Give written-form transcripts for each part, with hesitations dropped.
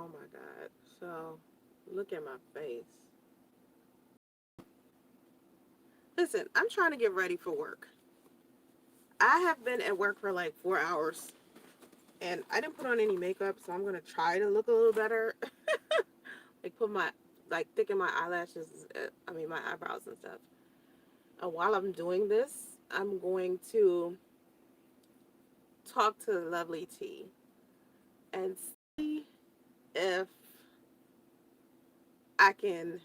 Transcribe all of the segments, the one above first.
Oh my God. So, look at my face. Listen, I'm trying to get ready for work. I have been at work for like 4 hours and I didn't put on any makeup, so I'm going to try to look a little better. Like, thicken my eyelashes, my eyebrows and stuff. While I'm doing this, I'm going to talk to LovelyTi and see if I can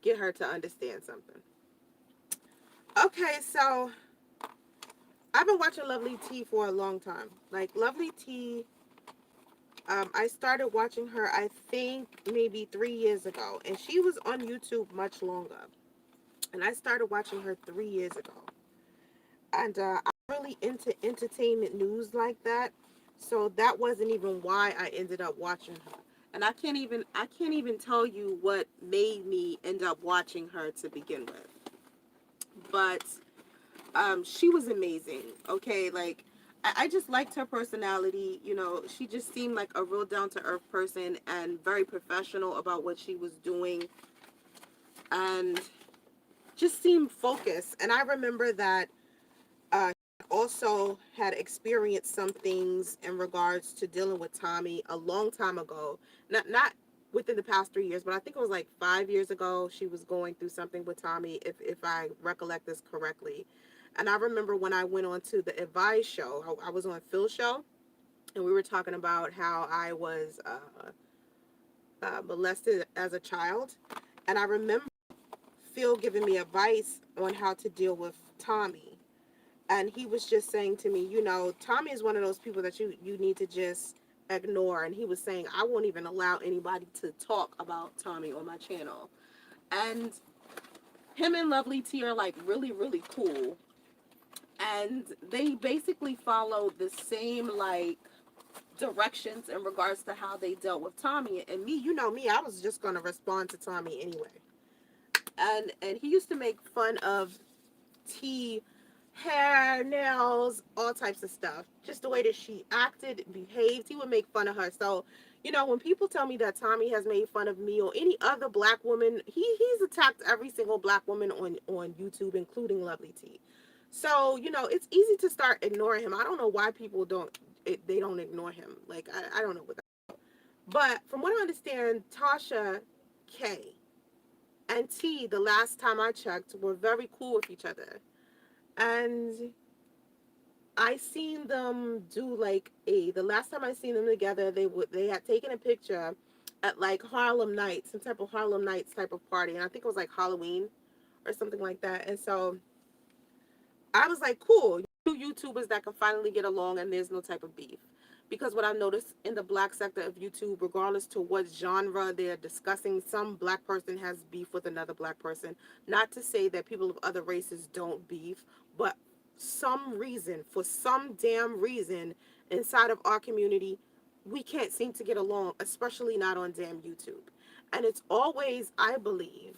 get her to understand something. Okay, so I've been watching LovelyTi for a long time. Like, LovelyTi, I started watching her, I think, maybe 3 years ago. And she was on YouTube much longer. And I started watching her 3 years ago. And I'm really into entertainment news like that. So that wasn't even why I ended up watching her. And I can't even tell you what made me end up watching her to begin with. But she was amazing. Okay, like I just liked her personality. You know, she just seemed like a real down to earth person and very professional about what she was doing, and just seemed focused. And I remember that also had experienced some things in regards to dealing with Tommy a long time ago. Not within the past 3 years, but I think it was like 5 years ago. She was going through something with Tommy, if I recollect this correctly. And I remember when I went on to the Advice show, I was on Phil's show, and we were talking about how I was molested as a child. And I remember Phil giving me advice on how to deal with Tommy. And he was just saying to me, you know, Tommy is one of those people that you need to just ignore. And he was saying, I won't even allow anybody to talk about Tommy on my channel. And him and LovelyTi are like really, really cool. And they basically follow the same like directions in regards to how they dealt with Tommy. And me, you know me, I was just gonna respond to Tommy anyway. And he used to make fun of T, hair, nails, all types of stuff. Just the way that she acted, behaved, he would make fun of her. So, you know, when people tell me that Tommy has made fun of me or any other black woman, he's attacked every single black woman on YouTube, including LovelyTi. So, you know, it's easy to start ignoring him. I don't know why people they don't ignore him. Like, I don't know what that. But from what I understand, TashaK and T, the last time I checked, were very cool with each other. And I seen them do like the last time I seen them together, they had taken a picture at like Harlem Nights, some type of Harlem Nights type of party, and I think it was like Halloween or something like that. And so I was like, cool, two YouTubers that can finally get along and there's no type of beef. Because what I've noticed in the black sector of YouTube, regardless to what genre they're discussing, some black person has beef with another black person. Not to say that people of other races don't beef, but for some damn reason, inside of our community, we can't seem to get along, especially not on damn YouTube. And it's always, I believe,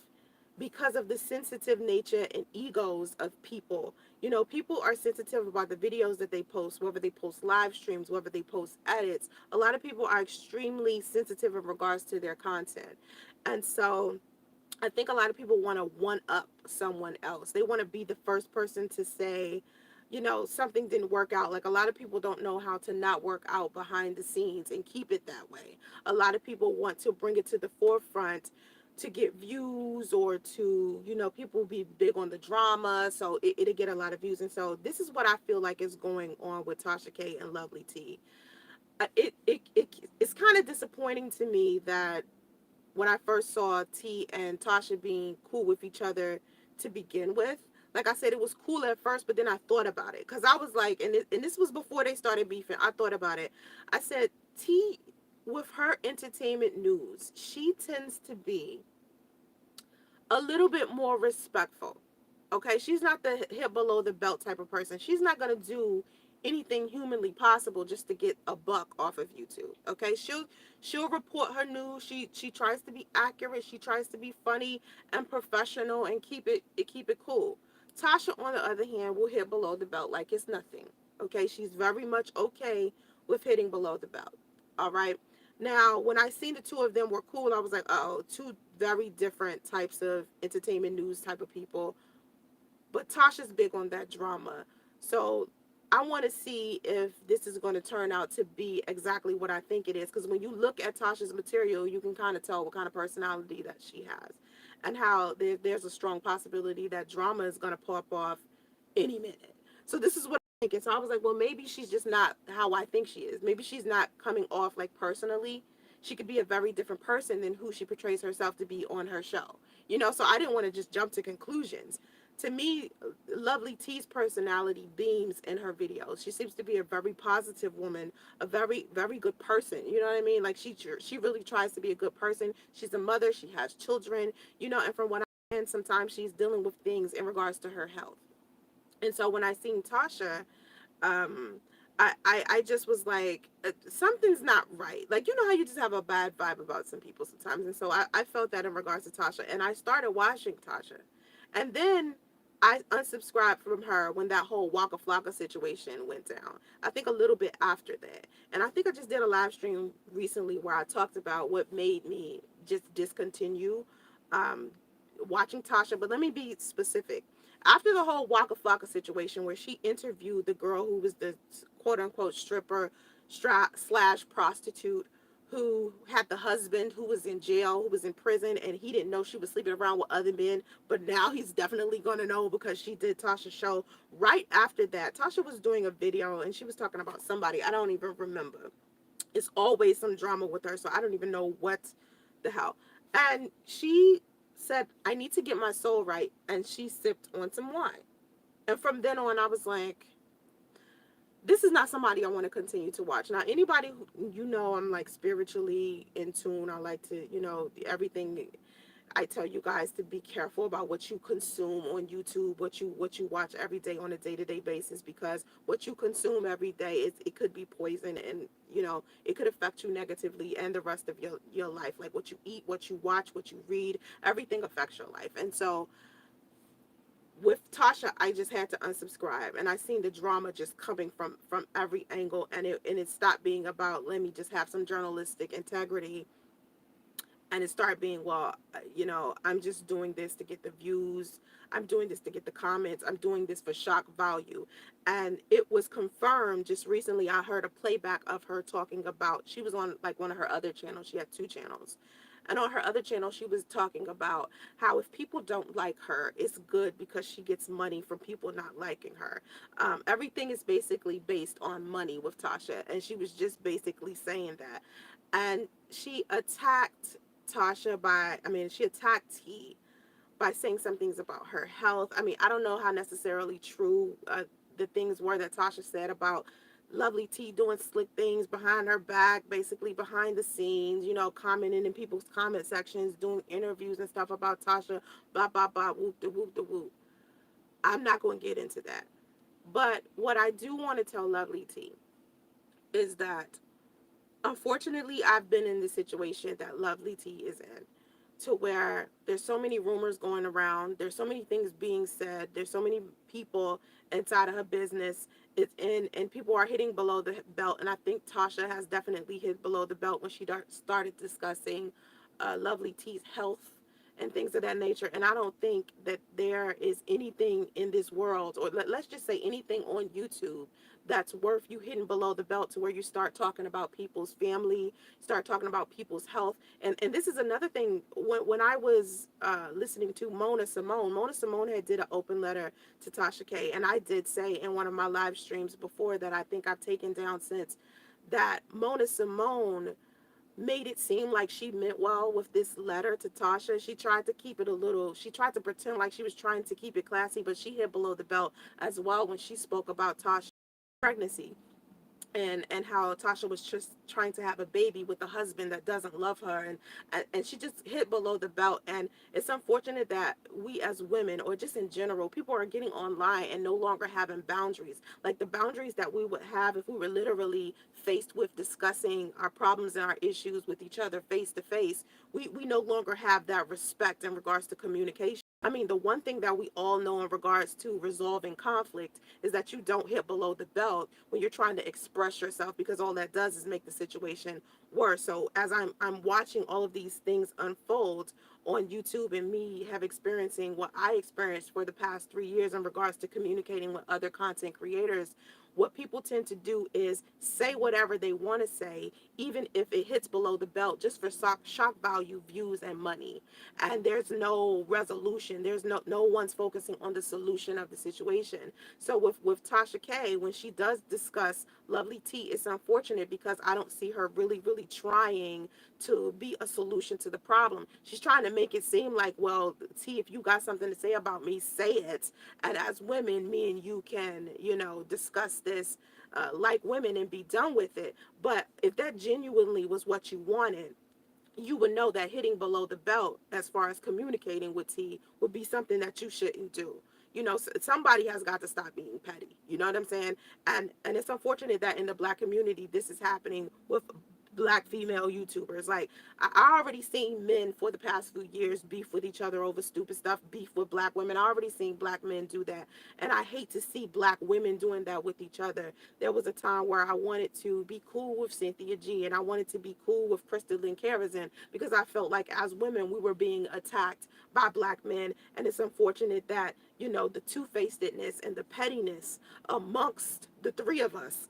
because of the sensitive nature and egos of people. You know, people are sensitive about the videos that they post, whether they post live streams, whether they post edits. A lot of people are extremely sensitive in regards to their content. And so I think a lot of people want to one up someone else. They want to be the first person to say, you know, something didn't work out. Like, a lot of people don't know how to not work out behind the scenes and keep it that way. A lot of people want to bring it to the forefront to get views, or to, you know, people be big on the drama, so it'll get a lot of views. And so this is what I feel like is going on with TashaK and LovelyTi. It's kind of disappointing to me that when I first saw T and Tasha being cool with each other to begin with, like I said, it was cool at first, but then I thought about it. Because I was like, and this was before they started beefing, I thought about it. I said, T, with her entertainment news, she tends to be a little bit more respectful. Okay, she's not the hit below the belt type of person. She's not gonna do anything humanly possible just to get a buck off of YouTube. Okay, she'll report her news. She tries to be accurate. She tries to be funny and professional and keep it cool. Tasha, on the other hand, will hit below the belt like it's nothing. Okay, she's very much okay with hitting below the belt. All right. Now, when I seen the two of them were cool, I was like, oh, two very different types of entertainment news type of people. But Tasha's big on that drama. So I want to see if this is going to turn out to be exactly what I think it is. Because when you look at Tasha's material, you can kind of tell what kind of personality that she has, and how there's a strong possibility that drama is going to pop off any minute. So this is what I'm thinking. So I was like, well, maybe she's just not how I think she is. Maybe she's not coming off like personally. She could be a very different person than who she portrays herself to be on her show. So I didn't want to just jump to conclusions. To me, Lovely T's personality beams in her videos. She seems to be a very positive woman, a very, very good person. You know what I mean? Like she really tries to be a good person. She's a mother. She has children. And from what I understand, sometimes she's dealing with things in regards to her health. And so when I seen Tasha, um, I just was like, something's not right. Like, how you just have a bad vibe about some people sometimes. And so I felt that in regards to Tasha. And I started watching Tasha. And then I unsubscribed from her when that whole Waka Flocka situation went down. I think a little bit after that. And I think I just did a live stream recently where I talked about what made me just discontinue um, watching Tasha. But let me be specific. After the whole Waka Flocka situation where she interviewed the girl who was the quote unquote stripper slash prostitute who had the husband who was in jail, who was in prison, and he didn't know she was sleeping around with other men, but now he's definitely going to know because she did Tasha's show. Right after that, Tasha was doing a video and she was talking about somebody. I don't even remember. It's always some drama with her, so I don't even know what the hell. And she said, I need to get my soul right. And she sipped on some wine. And from then on, I was like, this is not somebody I want to continue to watch. Now, anybody who, I'm like spiritually in tune. I like to, everything. I tell you guys to be careful about what you consume on YouTube, what you watch every day on a day-to-day basis, because what you consume every day it could be poison, and it could affect you negatively and the rest of your life. Like what you eat, what you watch, what you read, everything affects your life. And so with Tasha, I just had to unsubscribe, and I seen the drama just coming from every angle, and it stopped being about, let me just have some journalistic integrity, and it started being, well, I'm just doing this to get the views, I'm doing this to get the comments, I'm doing this for shock value. And it was confirmed just recently. I heard a playback of her talking about, she was on like one of her other channels. She had two channels, and on her other channel she was talking about how if people don't like her, it's good because she gets money from people not liking her. Everything is basically based on money with Tasha, and she was just basically saying that. And she attacked she attacked T by saying some things about her health. I mean, I don't know how necessarily true the things were that Tasha said about Lovely T doing slick things behind her back, basically behind the scenes, commenting in people's comment sections, doing interviews and stuff about Tasha, blah, blah, blah, whoop, de whoop, de whoop. I'm not going to get into that. But what I do want to tell Lovely T is that unfortunately, I've been in the situation that Lovely T is in, to where there's so many rumors going around, there's so many things being said, there's so many people inside of her business. It's in, and people are hitting below the belt. And I think Tasha has definitely hit below the belt when she started discussing Lovely T's health and things of that nature. And I don't think that there is anything in this world, or let's just say anything on YouTube, that's worth you hitting below the belt to where you start talking about people's family, start talking about people's health. And this is another thing. When I was listening to Mona Simone had did an open letter to Tasha K. And I did say in one of my live streams before that I think I've taken down since, that Mona Simone made it seem like she meant well with this letter to Tasha. She tried to keep it she tried to pretend like she was trying to keep it classy, but she hit below the belt as well when she spoke about Tasha's pregnancy, and how Tasha was just trying to have a baby with a husband that doesn't love her, and she just hit below the belt. And it's unfortunate that we as women, or just in general, people are getting online and no longer having boundaries, like the boundaries that we would have if we were literally faced with discussing our problems and our issues with each other face to face. We no longer have that respect in regards to communication. I mean, the one thing that we all know in regards to resolving conflict is that you don't hit below the belt when you're trying to express yourself, because all that does is make the situation worse. So as I'm watching all of these things unfold on YouTube, and me have experiencing what I experienced for the past 3 years in regards to communicating with other content creators, what people tend to do is say whatever they want to say, even if it hits below the belt, just for shock value, views, and money. And there's no resolution. There's no one's focusing on the solution of the situation. So with TashaK, when she does discuss LovelyTi, it's unfortunate because I don't see her really trying to be a solution to the problem. She's trying to make it seem like, well, T, if you got something to say about me, say it. And as women, me and you can, discuss this like women and be done with it. But if that genuinely was what you wanted, you would know that hitting below the belt as far as communicating with T would be something that you shouldn't do. Somebody has got to stop being petty. You know what I'm saying? And it's unfortunate that in the black community this is happening with black female YouTubers. Like, I already seen men for the past few years beef with each other over stupid stuff, beef with black women. I already seen black men do that. And I hate to see black women doing that with each other. There was a time where I wanted to be cool with Cynthia G, and I wanted to be cool with Crystal and Karazin, because I felt like as women we were being attacked by black men. And it's unfortunate that, the two-facedness and the pettiness amongst the three of us.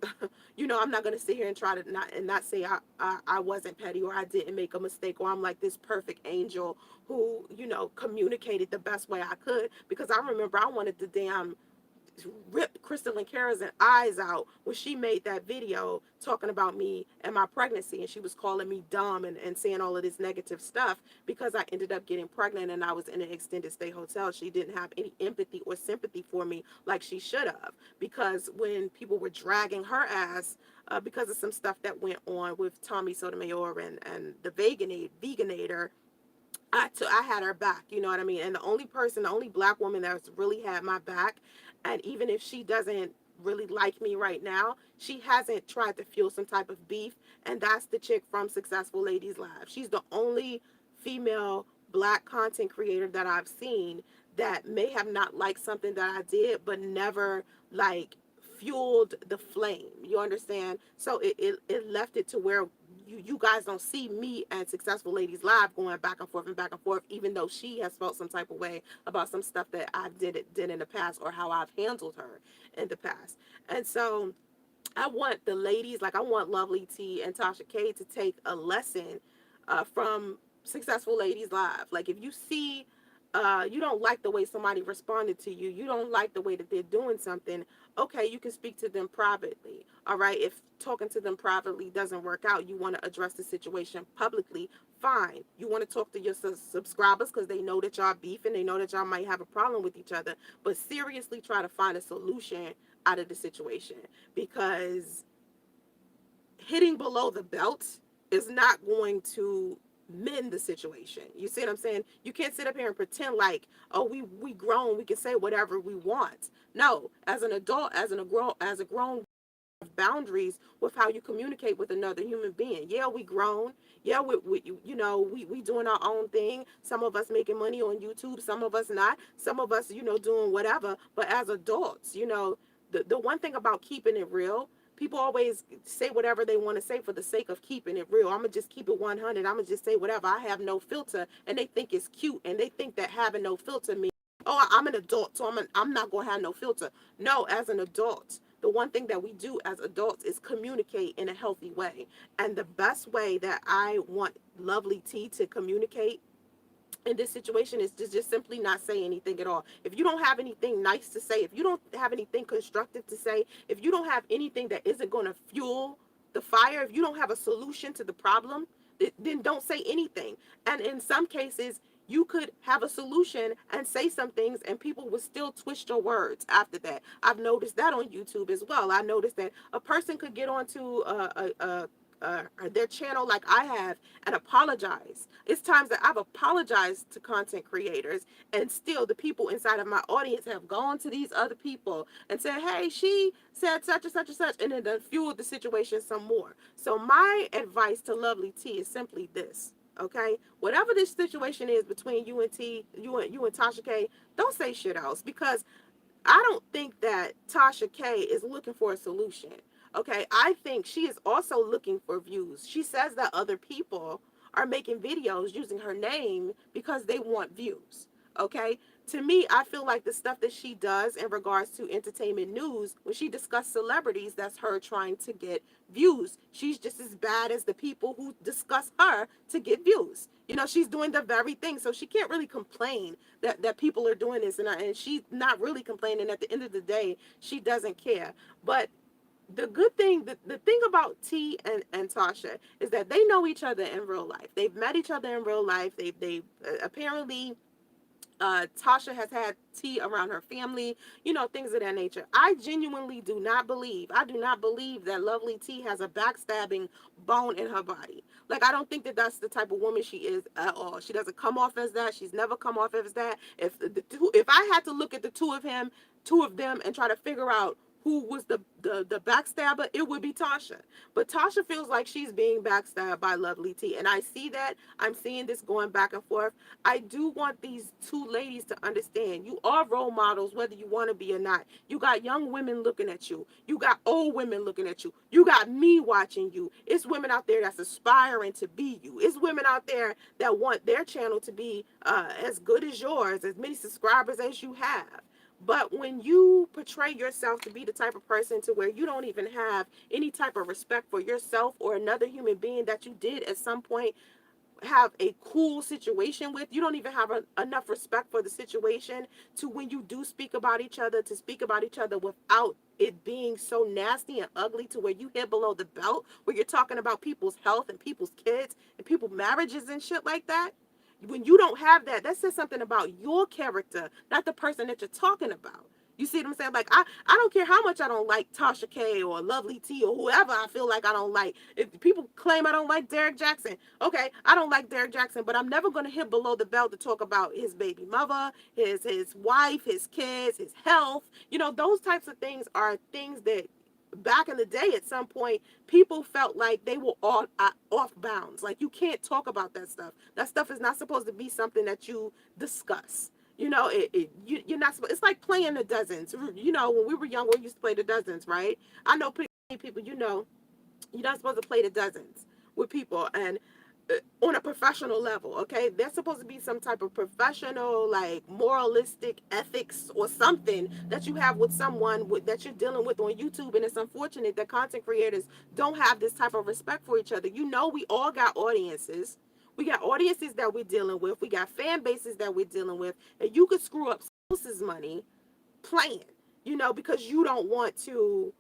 I'm not going to sit here and try to not say I wasn't petty, or I didn't make a mistake, or I'm like this perfect angel who, communicated the best way I could, because I remember I wanted to damn ripped Crystal and Kara's eyes out when she made that video talking about me and my pregnancy, and she was calling me dumb and saying all of this negative stuff because I ended up getting pregnant and I was in an extended stay hotel. She didn't have any empathy or sympathy for me like she should have, because when people were dragging her ass because of some stuff that went on with Tommy Sotomayor and the veganator, I had her back, you know what I mean? And the only black woman that's really had my back, and even if she doesn't really like me right now, she hasn't tried to fuel some type of beef, and that's the chick from Successful Ladies Live. She's the only female black content creator that I've seen that may have not liked something that I did, but never like fueled the flame. You understand? So it left it to where you guys don't see me and Successful Ladies Live going back and forth, even though she has felt some type of way about some stuff that I did in the past, or how I've handled her in the past. And so I want the ladies, like I want LovelyTi and TashaK to take a lesson from Successful Ladies Live. Like, if you see you don't like the way somebody responded to you, you don't like the way that they're doing something, okay, you can speak to them privately. All right, if talking to them privately doesn't work out, you want to address the situation publicly, fine. You want to talk to your subscribers because they know that y'all beef and they know that y'all might have a problem with each other, but seriously try to find a solution out of the situation, because hitting below the belt is not going to mend the situation. You see what I'm saying? You can't sit up here and pretend like, oh, we grown, we can say whatever we want. No, as an adult, as a grown boundaries with how you communicate with another human being. Yeah, we grown. Yeah, we doing our own thing. Some of us making money on YouTube, some of us not. Some of us, doing whatever. But as adults, the one thing about keeping it real, people always say whatever they want to say for the sake of keeping it real. I'm gonna just keep it 100. I'm gonna just say whatever. I have no filter, and they think it's cute, and they think that having no filter means, oh, I'm an adult, so I'm not gonna have no filter. No, as an adult, the one thing that we do as adults is communicate in a healthy way. And the best way that I want LovelyTi to communicate in this situation is to just simply not say anything at all. If you don't have anything nice to say, if you don't have anything constructive to say, if you don't have anything that isn't going to fuel the fire, if you don't have a solution to the problem, then don't say anything. And in some cases, you could have a solution and say some things and people would still twist your words after that. I've noticed that on YouTube as well. I noticed that a person could get onto their channel like I have and apologize. It's times that I've apologized to content creators, and still the people inside of my audience have gone to these other people and said, hey, she said such and such and such, and then fueled the situation some more. So my advice to LovelyTi is simply this. Okay, whatever this situation is between you and T, you and Tasha K, don't say shit else, because I don't think that Tasha K is looking for a solution. Okay, I think she is also looking for views. She says that other people are making videos using her name because they want views. Okay, to me, I feel like the stuff that she does in regards to entertainment news, when she discusses celebrities, that's her trying to get views. She's just as bad as the people who discuss her to get views. You know, she's doing the very thing, so she can't really complain that people are doing this, and she's not really complaining. At the end of the day, she doesn't care. But the good thing, the thing about T and Tasha is that they know each other in real life. They've met each other in real life. They apparently, Tasha has had T around her family, you know, things of that nature. I genuinely I do not believe that LovelyTi has a backstabbing bone in her body. Like, I don't think that that's the type of woman she is at all. She doesn't come off as that. She's never come off as that. If I had to look at the two of them, and try to figure out who was the backstabber, it would be Tasha. But Tasha feels like she's being backstabbed by LovelyTi, and I see that. I'm seeing this going back and forth. I do want these two ladies to understand, you are role models whether you want to be or not. You got young women looking at you. You got old women looking at you. You got me watching you. It's women out there that's aspiring to be you. It's women out there that want their channel to be as good as yours, as many subscribers as you have. But when you portray yourself to be the type of person to where you don't even have any type of respect for yourself or another human being that you did at some point have a cool situation with, you don't even have enough respect for the situation to, when you do speak about each other, to speak about each other without it being so nasty and ugly to where you hit below the belt, where you're talking about people's health and people's kids and people's marriages and shit like that. When you don't have that, that says something about your character, not the person that you're talking about. You see what I'm saying? Like, I don't care how much I don't like Tasha K or LovelyTi or whoever I feel like I don't like. If people claim I don't like Derek Jackson, okay, I don't like Derek Jackson, but I'm never going to hit below the belt to talk about his baby mother, his wife, his kids, his health. You know, those types of things are things that back in the day, at some point, people felt like they were all off bounds. Like, you can't talk about that stuff. That stuff is not supposed to be something that you discuss. You know, you're not supposed. It's like playing the dozens. You know, when we were young, we used to play the dozens, right? I know people. You know, you're not supposed to play the dozens with people, and on a professional level, okay? There's supposed to be some type of professional, like, moralistic ethics or something that you have with someone that you're dealing with on YouTube. And it's unfortunate that content creators don't have this type of respect for each other. You know, we all got audiences. We got audiences that we're dealing with. We got fan bases that we're dealing with. And you could screw up someone else's money playing, you know, because you don't want to,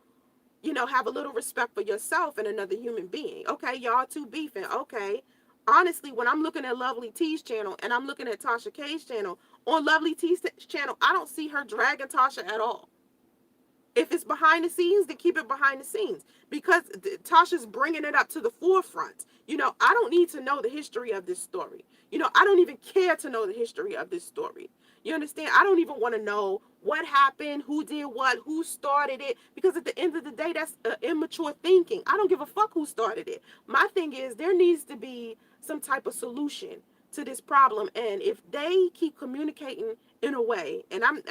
you know, have a little respect for yourself and another human being. Okay, y'all two beefing. Okay. Honestly, when I'm looking at LovelyTi's channel and I'm looking at Tasha K's channel, on LovelyTi's channel, I don't see her dragging Tasha at all. If it's behind the scenes, then keep it behind the scenes, because Tasha's bringing it up to the forefront. You know, I don't need to know the history of this story. You know, I don't even care to know the history of this story. You understand? I don't even want to know what happened, who did what, who started it, because at the end of the day, that's immature thinking. I don't give a fuck who started it. My thing is, there needs to be some type of solution to this problem. And if they keep communicating in a way, and I'm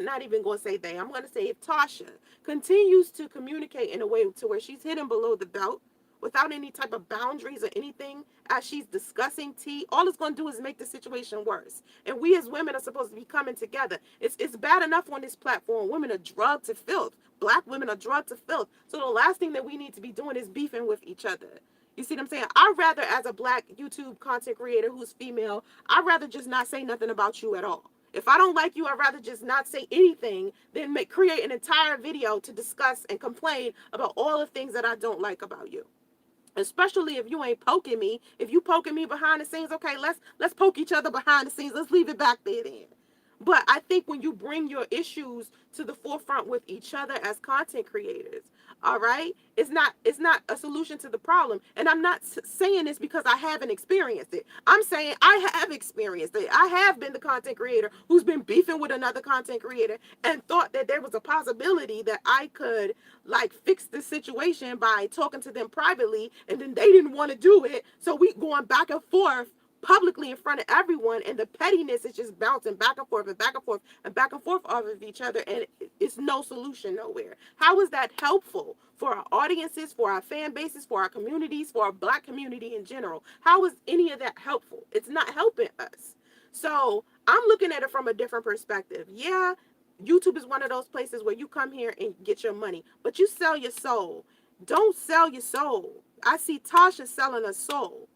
not even going to say they, I'm going to say, if Tasha continues to communicate in a way to where she's hitting below the belt without any type of boundaries or anything, as she's discussing T, all it's going to do is make the situation worse. And we as women are supposed to be coming together. It's bad enough on this platform. Women are drugged to filth. Black women are drugged to filth. So the last thing that we need to be doing is beefing with each other. You see what I'm saying? I'd rather, as a black YouTube content creator who's female, I'd rather just not say nothing about you at all. If I don't like you, I'd rather just not say anything than create an entire video to discuss and complain about all the things that I don't like about you. Especially if you ain't poking me. If you poking me behind the scenes, okay, let's poke each other behind the scenes. Let's leave it back there then. But I think when you bring your issues to the forefront with each other as content creators, all right, it's not a solution to the problem. And I'm not saying this because I haven't experienced it. I'm saying I have experienced it. I have been the content creator who's been beefing with another content creator and thought that there was a possibility that I could like fix the situation by talking to them privately, and then they didn't want to do it, so we going back and forth publicly in front of everyone, and the pettiness is just bouncing back and forth and back and forth and back and forth off of each other, and it's no solution nowhere. How is that helpful for our audiences, for our fan bases, for our communities, for our Black community in general? How is any of that helpful? It's not helping us. So I'm looking at it from a different perspective. Yeah, YouTube is one of those places where you come here and get your money, but you sell your soul. Don't sell your soul. I see Tasha selling her soul,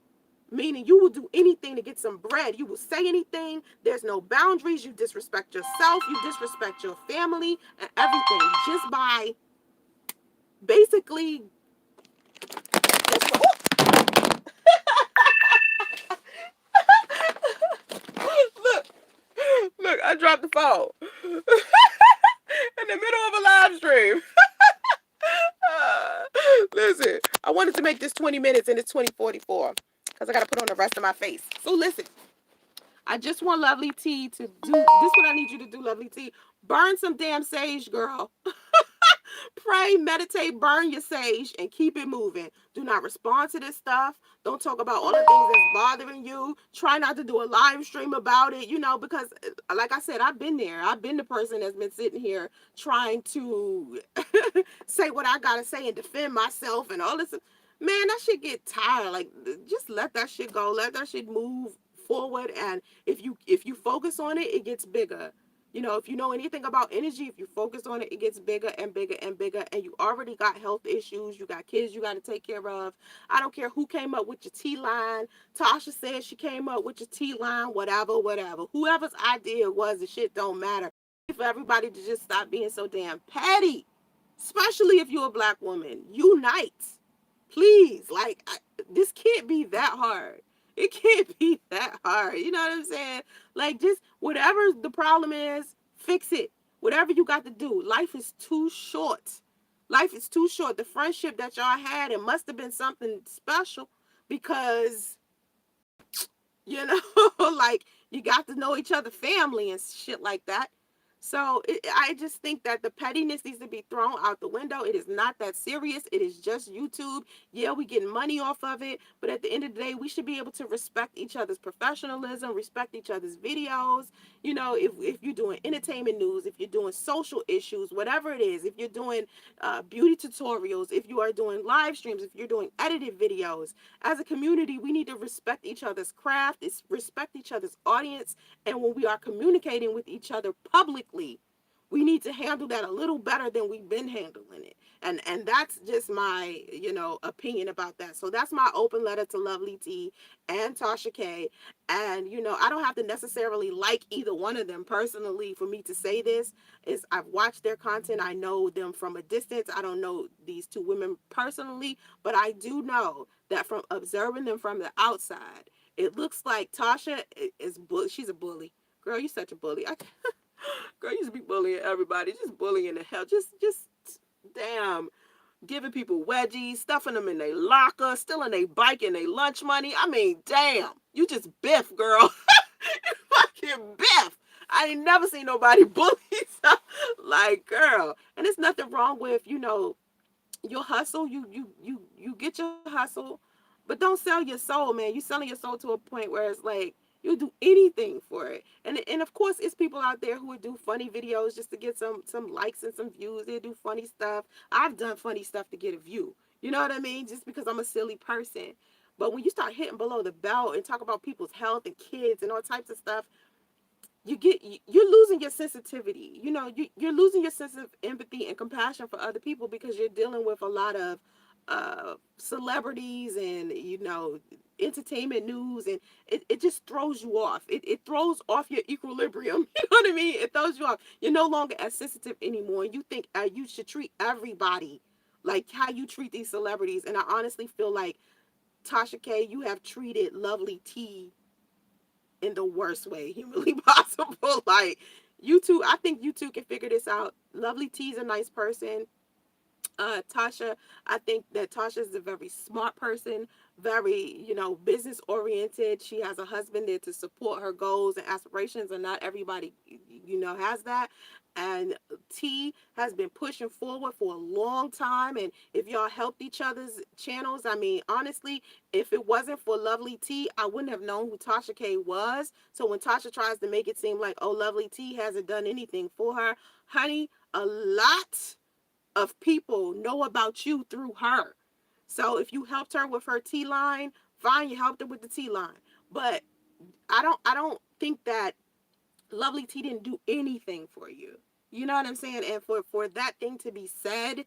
meaning you will do anything to get some bread. You will say anything. There's no boundaries. You disrespect yourself. You disrespect your family and everything just by basically. Look, look, I dropped the phone in the middle of a live stream. Listen, I wanted to make this 20 minutes and it's 20:44 because I got to put on the rest of my face. So listen, I just want LovelyTi to do this. What I need you to do, LovelyTi. Burn some damn sage, girl. Pray, meditate, burn your sage, and keep it moving. Do not respond to this stuff. Don't talk about all the things that's bothering you. Try not to do a live stream about it, because, like I said, I've been there. I've been the person that's been sitting here trying to say what I gotta say and defend myself and all this. Man, that shit get tired. Like, just let that shit go. Let that shit move forward. And if you focus on it, it gets bigger. If you know anything about energy, if you focus on it, it gets bigger and bigger and bigger. And you already got health issues. You got kids you got to take care of. I don't care who came up with your T line. Tasha said she came up with your T line, whatever, whatever. Whoever's idea it was, the shit don't matter. For everybody to just stop being so damn petty, especially if you're a Black woman. Unite. Please. Like, this can't be that hard. It can't be that hard. You know what I'm saying? Like, just whatever the problem is, fix it. Whatever you got to do. Life is too short. Life is too short. The friendship that y'all had, it must have been something special because, like, you got to know each other family and shit like that. So I just think that the pettiness needs to be thrown out the window. It is not that serious. It is just YouTube. Yeah, we get money off of it. But at the end of the day, we should be able to respect each other's professionalism, respect each other's videos. If you're doing entertainment news, if you're doing social issues, whatever it is, if you're doing beauty tutorials, if you are doing live streams, if you're doing edited videos, as a community, we need to respect each other's craft, respect each other's audience. And when we are communicating with each other publicly, we need to handle that a little better than we've been handling it. And that's just my, opinion about that. So that's my open letter to LovelyTi and TashaK. And, I don't have to necessarily like either one of them personally for me to say this. I've watched their content. I know them from a distance. I don't know these two women personally, but I do know that from observing them from the outside, it looks like Tasha she's a bully. Girl, you such a bully. Girl, you just be bullying everybody. Just bullying the hell. Just damn. Giving people wedgies, stuffing them in their locker, stealing their bike and their lunch money. I mean, damn. You just biff, girl. You fucking biff. I ain't never seen nobody bully like, girl. And there's nothing wrong with, your hustle. You get your hustle, but don't sell your soul, man. You selling your soul to a point where it's like you'll do anything for it. And of course, it's people out there who would do funny videos just to get some likes and some views. They do funny stuff. I've done funny stuff to get a view. You know what I mean? Just because I'm a silly person. But when you start hitting below the belt and talk about people's health and kids and all types of stuff, you're losing your sensitivity. You're losing your sense of empathy and compassion for other people because you're dealing with a lot of celebrities and entertainment news, and it just throws you off. It throws off your equilibrium. You know what I mean? It throws you off. You're no longer as sensitive anymore. You think you should treat everybody like how you treat these celebrities. And I honestly feel like, TashaK, you have treated LovelyTi in the worst way humanly possible. Like, you two, I think you two can figure this out. Lovely T's a nice person. Tasha, I think that Tasha is a very smart person, very, business oriented. She has a husband there to support her goals and aspirations, and not everybody, has that. And T has been pushing forward for a long time. And if y'all helped each other's channels, I mean, honestly, if it wasn't for Lovely T, I wouldn't have known who Tasha K was. So when Tasha tries to make it seem like, oh, Lovely T hasn't done anything for her, honey, a lot of people know about you through her. So if you helped her with her T line, fine, you helped her with the T line. But I don't think that Lovely T didn't do anything for you. You know what I'm saying? And for that thing to be said,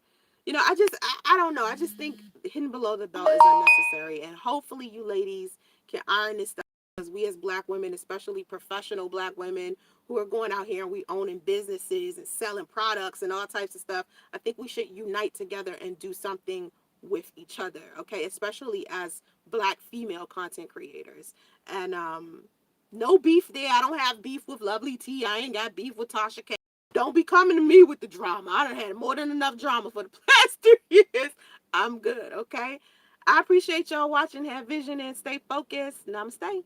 I don't know. I just think hidden below the belt is unnecessary. And hopefully you ladies can iron this stuff, because we as black women, especially professional black women who are going out here and we owning businesses and selling products and all types of stuff, I think we should unite together and do something with each other, okay? Especially as black female content creators. And no beef there. I don't have beef with Lovely T. I ain't got beef with Tasha K. Don't be coming to me with the drama. I done had more than enough drama for the past 3 years. I'm good, okay? I appreciate y'all watching. Have vision and stay focused. Namaste.